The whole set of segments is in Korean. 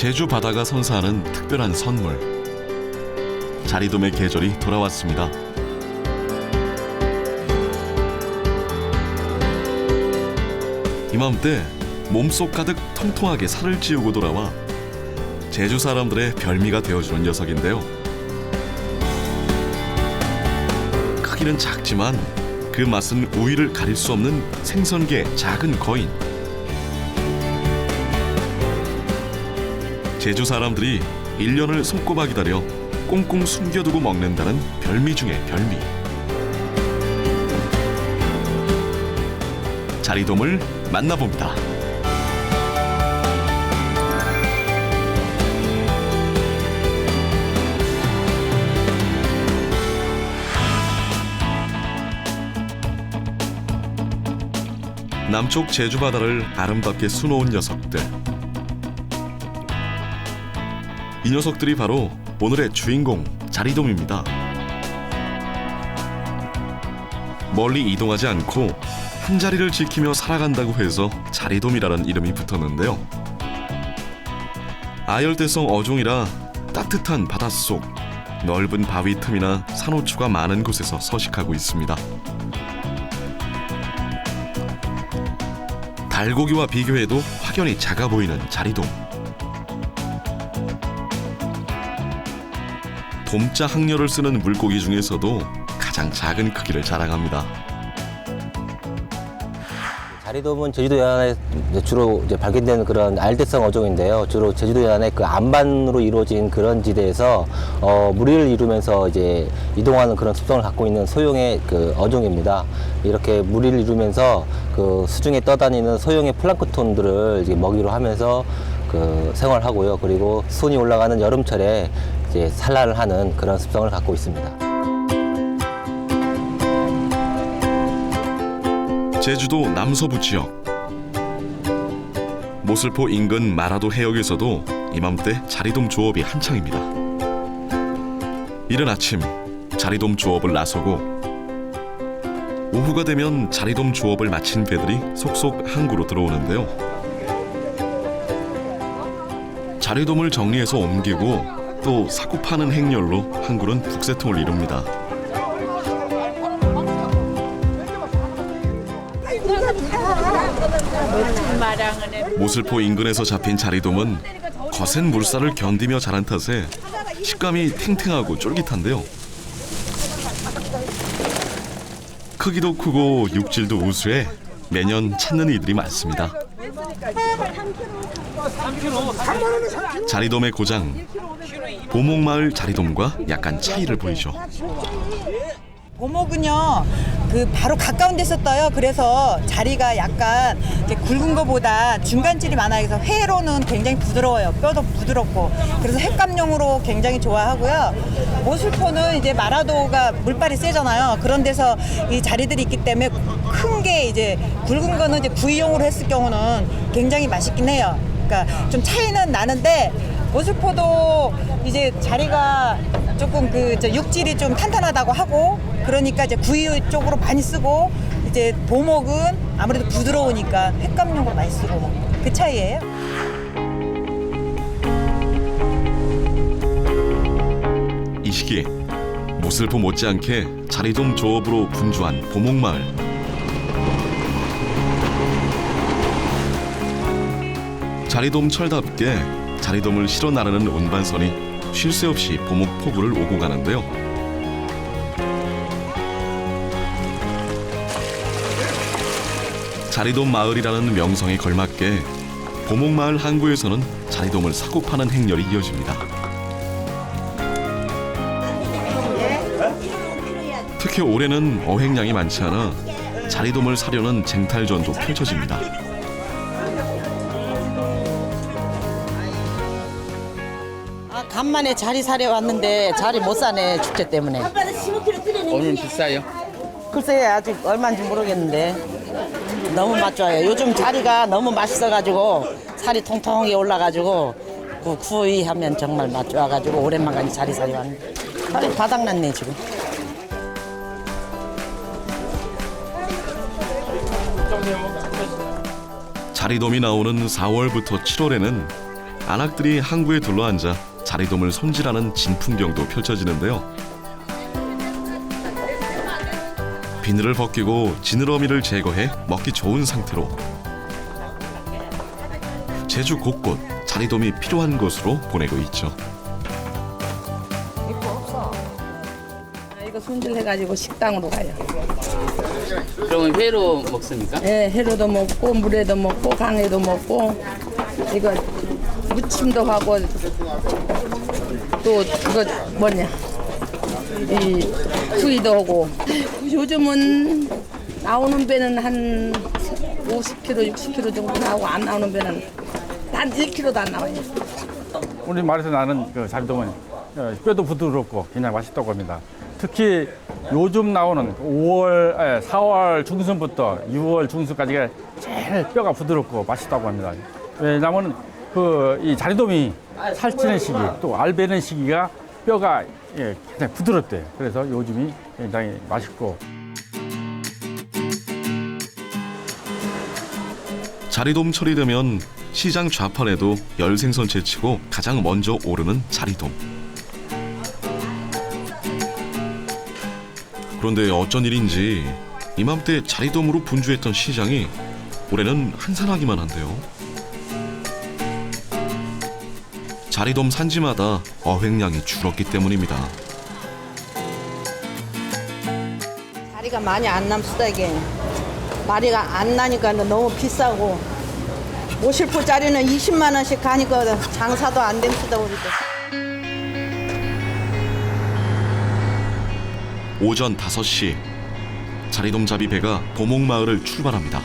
제주 바다가 선사하는 특별한 선물. 자리돔의 계절이 돌아왔습니다. 이맘때 몸속 가득 통통하게 살을 찌우고 돌아와 제주 사람들의 별미가 되어주는 녀석인데요. 크기는 작지만 그 맛은 우위를 가릴 수 없는 생선계의 작은 거인. 제주 사람들이 1년을 손꼽아 기다려 꽁꽁 숨겨두고 먹는다는 별미 중의 별미. 자리돔을 만나봅니다. 남쪽 제주 바다를 아름답게 수놓은 녀석들. 이 녀석들이 바로 오늘의 주인공 자리돔입니다. 멀리 이동하지 않고 한 자리를 지키며 살아간다고 해서 자리돔이라는 이름이 붙었는데요. 아열대성 어종이라 따뜻한 바닷속, 넓은 바위 틈이나 산호초가 많은 곳에서 서식하고 있습니다. 달고기와 비교해도 확연히 작아 보이는 자리돔. 돔자 항려를 쓰는 물고기 중에서도 가장 작은 크기를 자랑합니다. 자리돔은 제주도 해안에 주로 발견되는 그런 아열대성 어종인데요. 주로 제주도 해안의 그 안반으로 이루어진 그런 지대에서 무리를 이루면서 이제 이동하는 그런 습성을 갖고 있는 소형의 그 어종입니다. 이렇게 무리를 이루면서 그 수중에 떠다니는 소형의 플랑크톤들을 이제 먹이로 하면서 그 생활하고요. 그리고 수온이 올라가는 여름철에 이제 산란을 하는 그런 습성을 갖고 있습니다. 제주도 남서부 지역. 모슬포 인근 마라도 해역에서도 이맘때 자리돔 조업이 한창입니다. 이른 아침 자리돔 조업을 나서고 오후가 되면 자리돔 조업을 마친 배들이 속속 항구로 들어오는데요. 자리돔을 정리해서 옮기고 또 사고 파는 행렬로 항구는 북새통을 이룹니다. 모슬포 인근에서 잡힌 자리돔은 거센 물살을 견디며 자란 탓에 식감이 탱탱하고 쫄깃한데요. 크기도 크고 육질도 우수해 매년 찾는 이들이 많습니다. 자리돔의 고장, 보목마을 자리돔과 약간 차이를 보이죠. 보목은요, 그 바로 가까운 데서 떠요. 그래서 자리가 약간 이제 굵은 것보다 중간질이 많아요. 그래서 회로는 굉장히 부드러워요. 뼈도 부드럽고. 그래서 횟감용으로 굉장히 좋아하고요. 모슬포는 이제 마라도가 물발이 세잖아요. 그런 데서 이 자리들이 있기 때문에 큰 게 이제 굵은 거는 이제 구이용으로 했을 경우는 굉장히 맛있긴 해요. 그러니까 좀 차이는 나는데 모슬포도 이제 자리가 조금 그 육질이 좀 탄탄하다고 하고 그러니까 이제 구이 쪽으로 많이 쓰고 이제 보목은 아무래도 부드러우니까 횟감용으로 많이 쓰고 그 차이예요. 이 시기 모슬포 못지않게 자리돔 조업으로 분주한 보목마을. 자리돔 철답게 자리돔을 실어 나르는 운반선이 쉴 새 없이 보목 포구를 오고 가는데요. 자리돔 마을이라는 명성에 걸맞게 보목마을 항구에서는 자리돔을 사고 파는 행렬이 이어집니다. 특히 올해는 어획량이 많지 않아 자리돔을 사려는 쟁탈전도 펼쳐집니다. 간만에 자리 사려 왔는데 자리 못 사네, 축제 때문에. 오늘 비싸요? 글쎄 아직 얼마인지 모르겠는데 너무 맛 좋아요. 요즘 자리가 너무 맛있어가지고 살이 통통하게 올라가지고 그 구이하면 정말 맛 좋아가지고 오랜만에 자리 사려 왔는데 살이 바닥났네 지금. 자리돔이 나오는 4월부터 7월에는 안악들이 항구에 둘러앉아 자리돔을 손질하는 진풍경도 펼쳐지는데요. 비늘을 벗기고 지느러미를 제거해 먹기 좋은 상태로 제주 곳곳 자리돔이 필요한 곳으로 보내고 있죠. 이거 손질해가지고 식당으로 가요. 그러면 회로 먹습니까? 예, 해로도 먹고 물에도 먹고 강에도 먹고 이거 무침도 하고 또 이거 뭐냐 이 구이도 하고 요즘은 나오는 배는 한 50kg, 60kg 정도 나오고 안 나오는 배는 단 1kg도 안 나와요. 우리 말에서 나는 그 자리돔은 뼈도 부드럽고 그냥 맛있다고 합니다. 특히 요즘 나오는 4월 중순부터 6월 중순까지가 제일 뼈가 부드럽고 맛있다고 합니다. 왜냐하면 이 자리돔이 살찌는 시기 또 알배는 시기가 뼈가 굉장히 부드럽대요. 그래서 요즘이 굉장히 맛있고. 자리돔철이 되면 시장 좌판에도 열생선 제치고 가장 먼저 오르는 자리돔. 그런데 어쩐 일인지 이맘때 자리돔으로 분주했던 시장이 올해는 한산하기만 한데요. 자리돔 산지마다 어획량이 줄었기 때문입니다. 자리가 많이 안 남수다 이게. 마리가 안 나니까 너무 비싸고 50포짜리는 20만 원씩 가니까 장사도 안 됩시다 우리도. 오전 5시 자리돔 잡이 배가 도목마을을 출발합니다.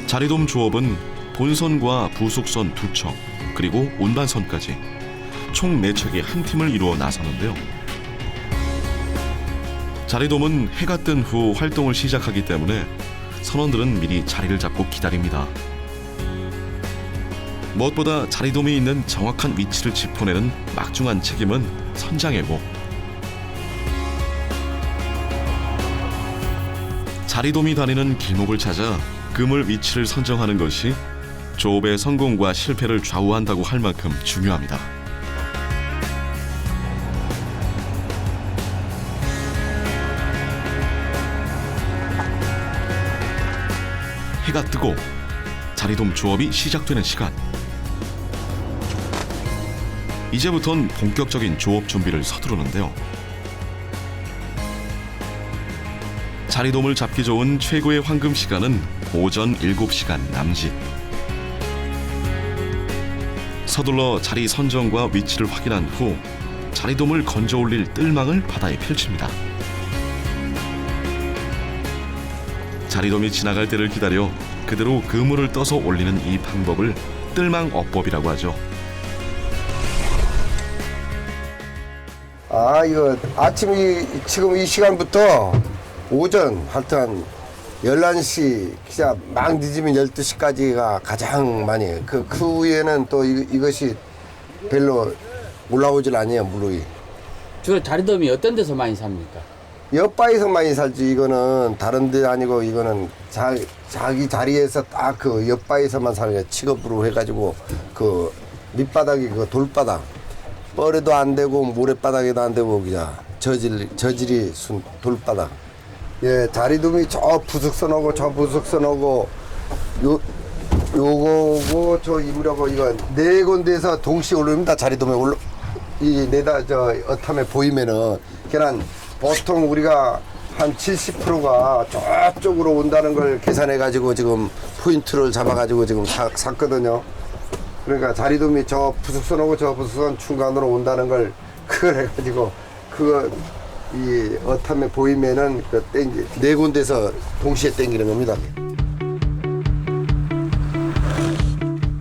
자리돔 조업은 본선과 부속선 2척 그리고 운반선까지 총 4척이 한 팀을 이루어 나서는데요. 자리돔은 해가 뜬 후 활동을 시작하기 때문에 선원들은 미리 자리를 잡고 기다립니다. 무엇보다 자리돔이 있는 정확한 위치를 짚어내는 막중한 책임은 선장의 목. 자리돔이 다니는 길목을 찾아 그물 위치를 선정하는 것이 조업의 성공과 실패를 좌우한다고 할 만큼 중요합니다. 해가 뜨고 자리돔 조업이 시작되는 시간. 이제부턴 본격적인 조업 준비를 서두르는데요. 자리돔을 잡기 좋은 최고의 황금 시간은 오전 7시간 남짓. 서둘러 자리 선정과 위치를 확인한 후 자리돔을 건져 올릴 뜰망을 바다에 펼칩니다. 자리돔이 지나갈 때를 기다려 그대로 그물을 떠서 올리는 이 방법을 뜰망 어법이라고 하죠. 이거 지금 이 시간부터 오전 하여튼 11시 진짜 막 늦으면 12시까지가 가장 많이 해요. 그 후에는 또 이것이 별로 올라오질 않아요, 물이. 주로 자리돔이 어떤 데서 많이 삽니까? 옆바에서 많이 살지. 이거는 다른 데 아니고 이거는 자기 자리에서 딱 그 옆바에서만 살아요. 취급으로 해가지고 그 밑바닥이 그 돌바닥 뻘에도 안 되고 모래바닥에도 안 되고 그냥 저질이 순 돌바닥. 예, 자리돔이 저 부석선하고 저 부석선하고 요거고 저 이무려고 이거 4군데에서 동시에 올립니다. 자리돔에 이 내다 저 어탐에 보이면은 걔는 보통 우리가 한 70%가 저쪽으로 온다는 걸 계산해 가지고 지금 포인트를 잡아 가지고 지금 샀거든요. 그러니까 자리돔이 저 부석선하고 저 부석선 중간으로 온다는 걸 그걸 해 가지고 그거 이 어탐에 보이면은 그 땡기 4군데서 동시에 땡기는 겁니다.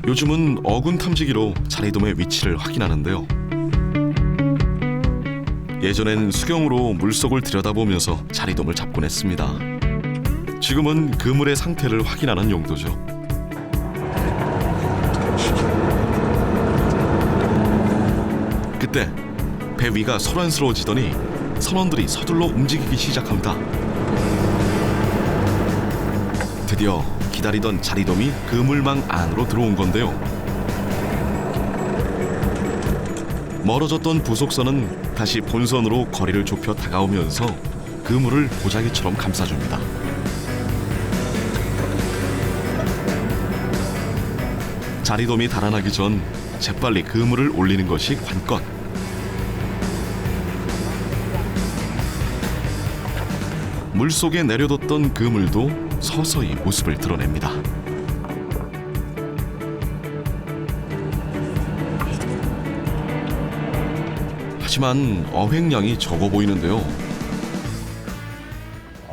요즘은 어군 탐지기로 자리돔의 위치를 확인하는데요. 예전엔 수경으로 물속을 들여다보면서 자리돔을 잡곤 했습니다. 지금은 그물의 상태를 확인하는 용도죠. 그때 배 위가 소란스러워지더니 선원들이 서둘러 움직이기 시작합니다. 드디어 기다린 기다리던 자리돔이 그물망 안으로 들어온 건데요. 멀어졌던 부속선은 다시 본선으로 거리를 좁혀 다가오면서 그물을 보자기처럼 감싸줍니다. 자리돔이 달아나기 전 재빨리 그물을 올리는 것이 관건. 물속에 내려뒀던 그물도 서서히 모습을 드러냅니다. 하지만 어획량이 적어 보이는데요.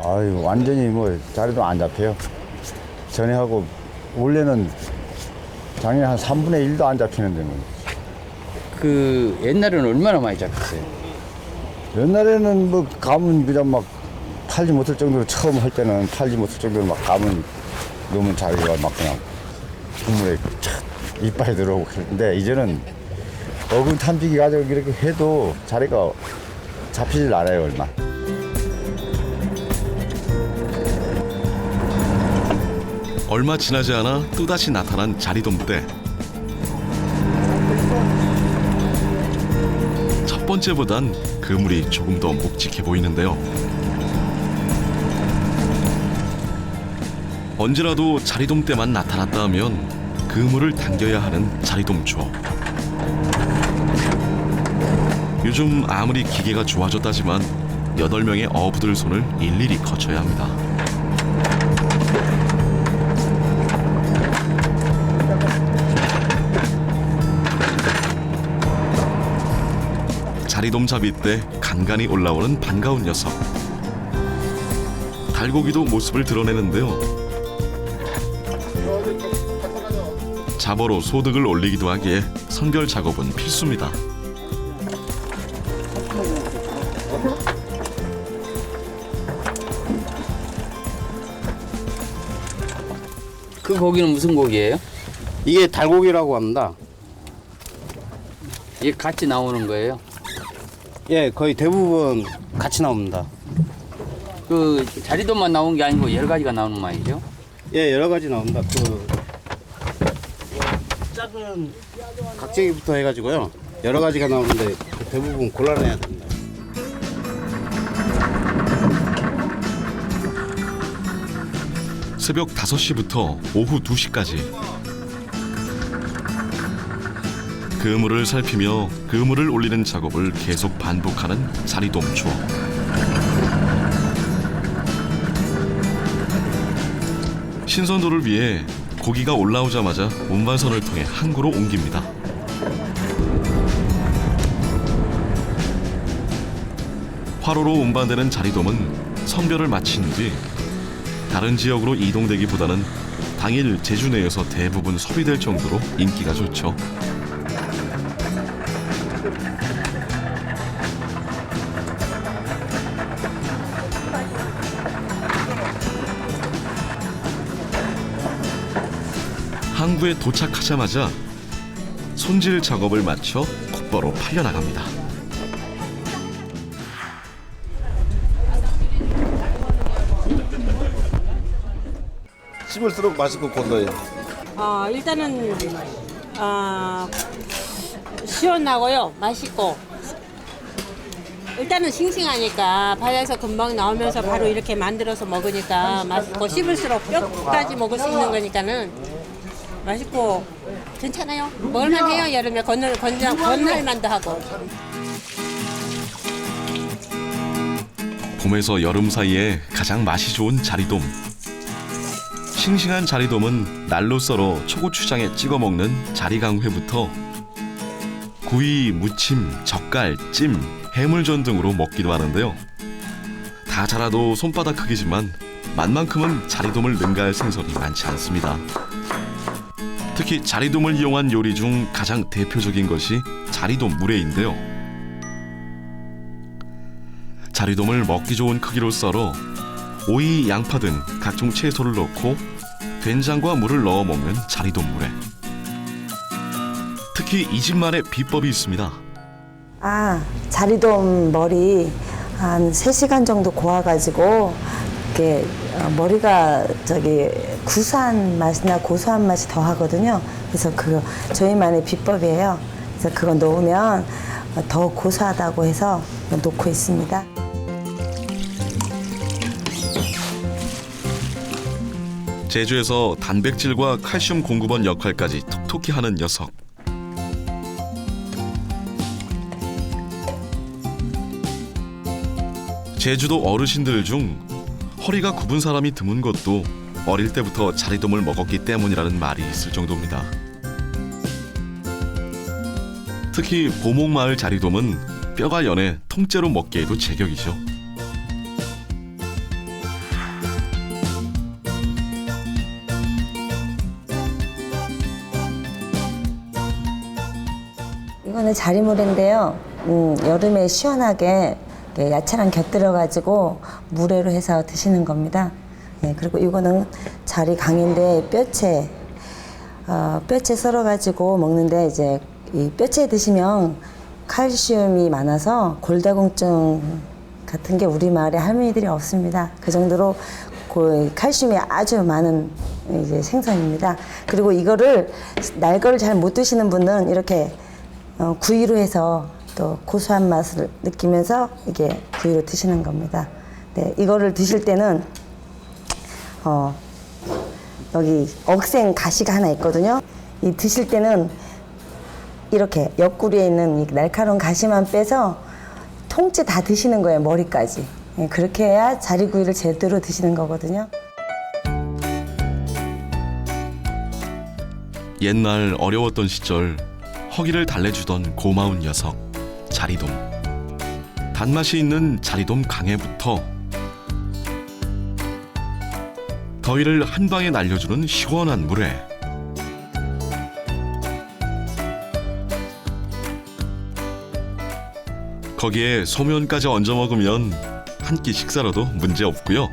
아유, 완전히 뭐 자리도 안 잡혀요. 전에 하고 원래는 작년에 한 3분의 1도 안 잡히는데 뭐. 그 옛날에는 얼마나 많이 잡혔어요? 옛날에는 뭐 감은 그냥 막 팔지 못할 정도로 처음 할 때는 팔지 못할 정도로 막 감은 너무 자리가 막 그냥 국물에 착 이빨에 들어오고 그런데 이제는 어군 탐지기 가지고 이렇게 해도 자리가 잡히질 않아요 얼마. 얼마 지나지 않아 또다시 나타난 자리돔대. 첫 번째보단 그물이 조금 더 묵직해 보이는데요. 언제라도 자리돔대만 나타났다 하면 그물을 당겨야 하는 자리돔추어. 요즘 아무리 기계가 좋아졌다지만 8명의 어부들 손을 일일이 거쳐야 합니다. 자리돔 잡이 때 간간히 올라오는 반가운 녀석. 달고기도 모습을 드러내는데요. 잡어로 소득을 올리기도 하기에 선별 작업은 필수입니다. 그 고기는 무슨 고기예요? 이게 달고기라고 합니다. 이게 같이 나오는 거예요? 예, 거의 대부분 같이 나옵니다. 그 자리돔만 나온 게 아니고 여러 가지가 나오는 말이죠? 예, 여러 가지 나옵니다. 그 작은 각재기부터 해가지고요. 여러 가지가 나오는데 대부분 골라내야 됩니다. 새벽 5시부터 오후 2시까지 그물을 살피며 그물을 올리는 작업을 계속 반복하는 자리돔 추어. 신선도를 위해 고기가 올라오자마자 운반선을 통해 항구로 옮깁니다. 화로로 운반되는 자리돔은 선별을 마친 뒤 다른 지역으로 이동되기보다는 당일 제주 내에서 대부분 소비될 정도로 인기가 좋죠. 항구에 도착하자마자 손질 작업을 마쳐 곧바로 팔려나갑니다. 씹을수록 맛있고 고소해요. 일단은 시원하고요, 맛있고. 일단은 싱싱하니까 바다에서 금방 나오면서 바로 이렇게 만들어서 먹으니까 맛있고, 씹을수록 뼈까지 먹을 수 있는 거니까는 맛있고 괜찮아요. 먹을만해요. 여름에 건날만도 하고. 봄에서 여름 사이에 가장 맛이 좋은 자리돔. 싱싱한 자리돔은 날로 썰어 초고추장에 찍어 먹는 자리강회부터 구이, 무침, 젓갈, 찜, 해물전 등으로 먹기도 하는데요. 다 자라도 손바닥 크기지만 맛만큼은 자리돔을 능가할 생선이 많지 않습니다. 특히 자리돔을 이용한 요리 중 가장 대표적인 것이 자리돔 물회인데요. 자리돔을 먹기 좋은 크기로 썰어 오이, 양파 등 각종 채소를 넣고 된장과 물을 넣어 먹는 자리돔 물회. 특히 이 집만의 비법이 있습니다. 자리돔 머리 한 3시간 정도 고아가지고 이렇게 머리가 구수한 맛이나 고소한 맛이 더 하거든요. 그래서 그거 저희만의 비법이에요. 그래서 그거 넣으면 더 고소하다고 해서 놓고 있습니다. 제주에서 단백질과 칼슘 공급원 역할까지 톡톡히 하는 녀석. 제주도 어르신들 중 허리가 굽은 사람이 드문 것도 어릴 때부터 자리돔을 먹었기 때문이라는 말이 있을 정도입니다. 특히 보목마을 자리돔은 뼈가 연해 통째로 먹기에도 제격이죠. 이거는 자리모래인데요. 여름에 시원하게 야채랑 곁들여가지고 물회로 해서 드시는 겁니다. 네, 그리고 이거는 자리강인데 뼈채 썰어가지고 먹는데 이제 이 뼈채 드시면 칼슘이 많아서 골다공증 같은 게 우리 마을에 할머니들이 없습니다. 그 정도로 칼슘이 아주 많은 이제 생선입니다. 그리고 이거를 날거를 잘 못 드시는 분은 이렇게 구이로 해서 또 고소한 맛을 느끼면서 이게 구이로 드시는 겁니다. 네, 이거를 드실 때는 여기 억센 가시가 하나 있거든요. 이 드실 때는 이렇게 옆구리에 있는 이 날카로운 가시만 빼서 통째 다 드시는 거예요, 머리까지. 네, 그렇게 해야 자리구이를 제대로 드시는 거거든요. 옛날 어려웠던 시절 허기를 달래주던 고마운 녀석 자리돔. 단맛이 있는 자리돔 강회부터 더위를 한 방에 날려주는 시원한 물회. 거기에 소면까지 얹어 먹으면 한 끼 식사로도 문제 없고요.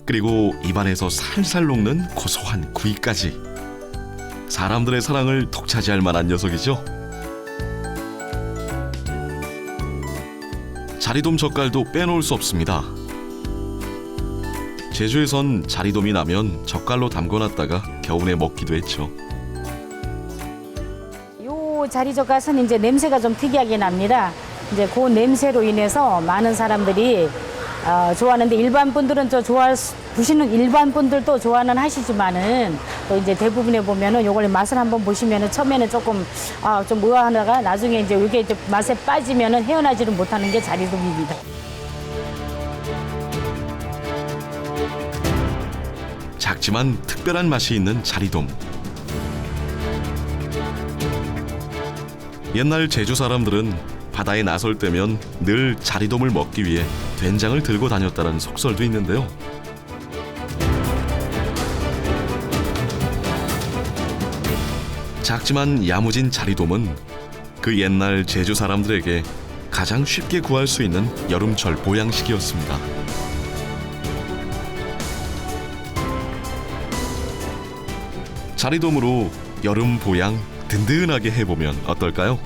그리고 입안에서 살살 녹는 고소한 구이까지. 사람들의 사랑을 독차지할 만한 녀석이죠. 자리돔 젓갈도 빼놓을 수 없습니다. 제주에선 자리돔이 나면 젓갈로 담궈놨다가 겨우내 먹기도 했죠. 요 자리젓갈은 이제 냄새가 좀 특이하게 납니다. 이제 그 냄새로 인해서 많은 사람들이 좋아하는데 일반 분들은 드시는 일반 분들도 좋아는 하시지만은 또 이제 대부분에 보면은 요걸 맛을 한번 보시면은 처음에는 조금 좀 의아하다가 나중에 이제 이게 이제 맛에 빠지면은 헤어나지를 못하는 게 자리돔입니다. 작지만 특별한 맛이 있는 자리돔. 옛날 제주 사람들은 바다에 나설 때면 늘 자리돔을 먹기 위해 된장을 들고 다녔다는 속설도 있는데요. 작지만 야무진 자리돔은 그 옛날 제주 사람들에게 가장 쉽게 구할 수 있는 여름철 보양식이었습니다. 자리돔으로 여름 보양 든든하게 해보면 어떨까요?